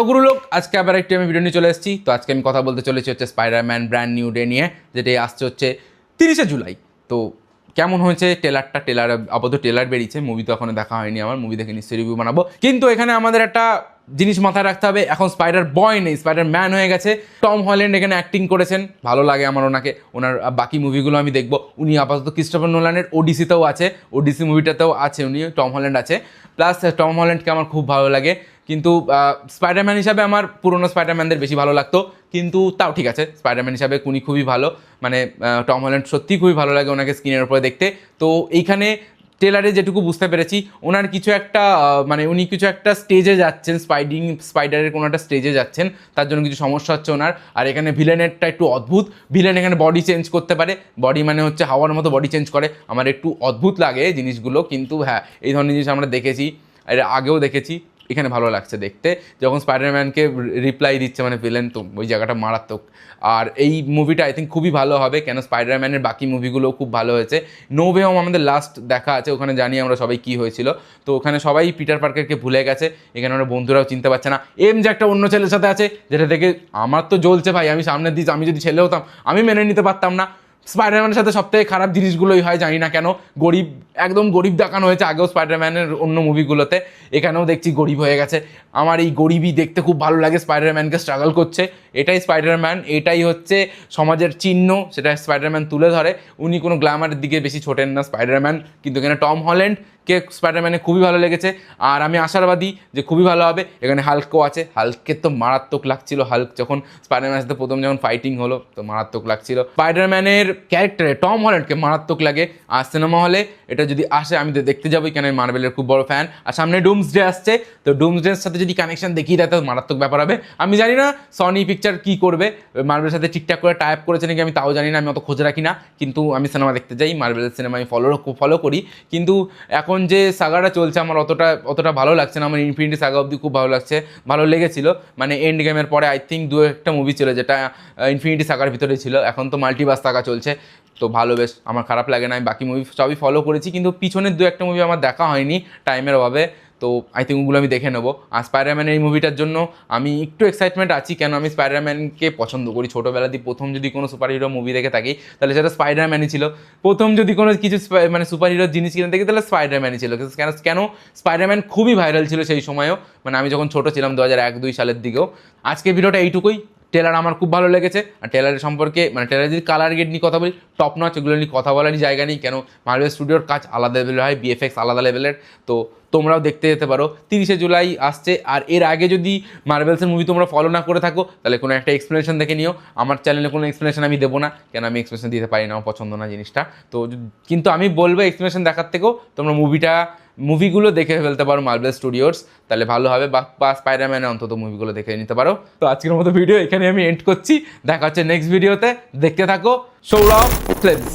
গুরু লোক আজকে আবার একটি আমি ভিডিও নিয়ে চলে এসেছি। তো আজকে আমি কথা বলতে চলেছি হচ্ছে স্পাইডারম্যান ব্র্যান্ড নিউ ডে নিয়ে, যেটি আসছে হচ্ছে 30শে জুলাই। তো কেমন হয়েছে টেলার আপাতত টেলার বেরিয়েছে, মুভি তো এখনো দেখা হয়নি আমার, মুভি দেখে নিশ্চয়ই রিভিউ বানাবো। কিন্তু এখানে আমাদের একটা জিনিস মাথায় রাখতে হবে, এখন স্পাইডার বয় নেই, স্পাইডার ম্যান হয়ে গেছে। টম হল্যান্ড এখানে অ্যাক্টিং করেছেন, ভালো লাগে আমার ওনাকে, ওনার বাকি মুভিগুলো আমি দেখবো। উনি আপাতত ক্রিস্টোফার নোলানের ওডিসিতেও আছে, ওডিসি মুভিটাতেও আছে উনি, টম হল্যান্ড আছে। প্লাস টম হল্যান্ডকে আমার খুব ভালো লাগে, কিন্তু স্পাইডারম্যান হিসাবে আমার পুরোনো স্পাইডারম্যানদের বেশি ভালো লাগতো, কিন্তু তাও ঠিক আছে, স্পাইডারম্যান হিসাবে উনি খুবই ভালো, মানে টম হল্যান্ড সত্যিই খুবই ভালো লাগে ওনাকে স্ক্রিনের উপরে দেখতে। তো এইখানে টেলারে যেটুকু বুঝতে পেরেছি, ওনার কিছু একটা মানে উনি কিছু একটা স্টেজে যাচ্ছেন, স্পাইডারের কোনো একটা স্টেজে যাচ্ছেন, তার জন্য কিছু সমস্যা হচ্ছে ওনার। আর এখানে ভিলেনেরটা একটু অদ্ভুত, ভিলেন এখানে বডি চেঞ্জ করতে পারে, বডি মানে হচ্ছে হাওয়ার মতো বডি চেঞ্জ করে, আমার একটু অদ্ভুত লাগে জিনিসগুলো। কিন্তু হ্যাঁ, এই ধরনের জিনিস আমরা দেখেছি, এর আগেও দেখেছি, এখানে ভালো লাগছে দেখতে। যখন স্পাইডারম্যানকে রিপ্লাই দিচ্ছে মানে ভিলেন, তো ওই জায়গাটা মারাত্মক। আর এই মুভিটা আই থিঙ্ক খুবই ভালো হবে, কেন স্পাইডারম্যানের বাকি মুভিগুলোও খুব ভালো হয়েছে। নো ওয়ে হোম আমাদের লাস্ট দেখা আছে, ওখানে জানি আমরা সবাই কী হয়েছিল। তো ওখানে সবাই পিটার পার্কারকে ভুলে গেছে, এখানে আমরা বন্ধুরাও চিনতে পারছে না। যে একটা অন্য ছেলের সাথে আছে, যেটা থেকে আমার তো জ্বলছে ভাই, আমি সামনে দিচ্ছি, আমি যদি ছেলে হতাম আমি মেনে নিতে পারতাম না। স্পাইডারম্যানের সাথে সবথেকে খারাপ জিনিসগুলোই হয়, জানি না কেন। গরিব, একদম গরিব দেখানো হয়েছে আগেও স্পাইডারম্যানের অন্য মুভিগুলোতে, এখানেও দেখছি গরিব হয়ে গেছে। আমার এই গরিবই দেখতে খুব ভালো লাগে, স্পাইডারম্যানকে স্ট্রাগল করছে, এটাই স্পাইডারম্যান, এটাই হচ্ছে সমাজের চিহ্ন, সেটা স্পাইডারম্যান তুলে ধরে। উনি কোনো গ্ল্যামারের দিকে বেশি ছোটেন না স্পাইডারম্যান, কিন্তু এখানে টম হল্যান্ডকে স্পাইডারম্যানে খুবই ভালো লেগেছে। আর আমি আশাবাদী যে খুবই ভালো হবে। এখানে হাল্কও আছে, হাল্কের তো মারাত্মক লাগছিল, হাল্ক যখন স্পাইডারম্যানের সাথে প্রথম যখন ফাইটিং হলো তো মারাত্মক লাগছিল। স্পাইডারম্যানের ক্যারেক্টারে টম হল্যান্ডকে মারাত্মক লাগে। আর সিনেমা হলে এটা যদি আসে আমি তো দেখতে যাবো, কেন আমি মার্বেলের খুব বড় ফ্যান। আর সামনে ডুমসডে আসছে, তো ডুমসডের সাথে যদি কানেকশন দেখিয়ে দেয় তো মারাত্মক ব্যাপার হবে। আমি জানি না সনি পিকচার কী করবে, মার্বেলের সাথে ঠিকঠাক করে টাই আপ করেছে নাকি আমি তাও জানি না, আমি অত খোঁজ রাখি না, কিন্তু আমি সিনেমা দেখতে যাই, মার্বেলের সিনেমা আমি ফলো করি। কিন্তু এখন যে সাগাটা চলছে আমার অতটা ভালো লাগছে না। আমার ইনফিনিটি সাগা অবধি খুব ভালো লাগছে, ভালো লেগেছিল, মানে এন্ড গেমের পরে আই থিঙ্ক দু একটা মুভি ছিল যেটা ইনফিনিটি সাগার ভিতরে ছিল, এখন তো মাল্টিভার্স সাগা চলছে, তো ভালো, বেশ আমার খারাপ লাগে না। আমি বাকি মুভি সবই ফলো করেছি, কিন্তু পিছনের দু একটা মুভি আমার দেখা হয়নি টাইমের অভাবে, তো আই থিঙ্ক ওগুলো আমি দেখে নেবো। আর স্পাইডারম্যানের এই মুভিটার জন্য আমি একটু এক্সাইটমেন্ট আছি, কেন আমি স্পাইডারম্যানকে পছন্দ করি। ছোটোবেলা দিয়ে প্রথম যদি কোনো সুপার হিরো মুভি দেখে থাকি তাহলে সেটা স্পাইডারম্যানই ছিল। প্রথম যদি কোনো কিছু মানে সুপার হিরোর জিনিস কিনে দেখি তাহলে স্পাইডারম্যানই ছিল। কেন স্পাইডারম্যান খুবই ভাইরাল ছিল সেই সময়ও, মানে আমি যখন ছোটো ছিলাম 2001-2 সালের দিকেও। আজকে ভিডিওটা এইটুকুই। টেলার আমার খুব ভালো লেগেছে, আর টেলারের সম্পর্কে মানে টেলার যদি কালার গেট নিয়ে কথা বলি, টপ নচ, এগুলো নিয়ে কথা বলারই জায়গা নেই, কেন মার্বেল স্টুডিওর কাজ আলাদা লেভেলের হয়, বিএফএক্স আলাদা লেভেলের। তো তোমরাও দেখতে যেতে পারো, 30শে জুলাই আসছে। আর এর আগে যদি মার্বেলসের মুভি তোমরা ফলো না করে থাকো তাহলে কোনো একটা এক্সপ্লেনেশন দেখে নিও। আমার চ্যানেলে কোনো এক্সপ্লেনেশন আমি দেবো না, কেন আমি এক্সপ্লেনেশন দিতে পারি না, আমার পছন্দ না জিনিসটা। তো কিন্তু আমি বলবো এক্সপ্লেনেশন দেখার থেকেও তোমরা মুভিগুলো দেখে ফেলতে পারো মার্বেল স্টুডিওস, তাহলে ভালো হবে, বা স্পাইডারম্যানের অন্তত মুভিগুলো দেখে নিতে পারো। তো আজকের মতো ভিডিও এখানে আমি এন্ড করছি, দেখা হচ্ছে নেক্সট ভিডিওতে, দেখতে থাকো সৌরভ ফিল্মস।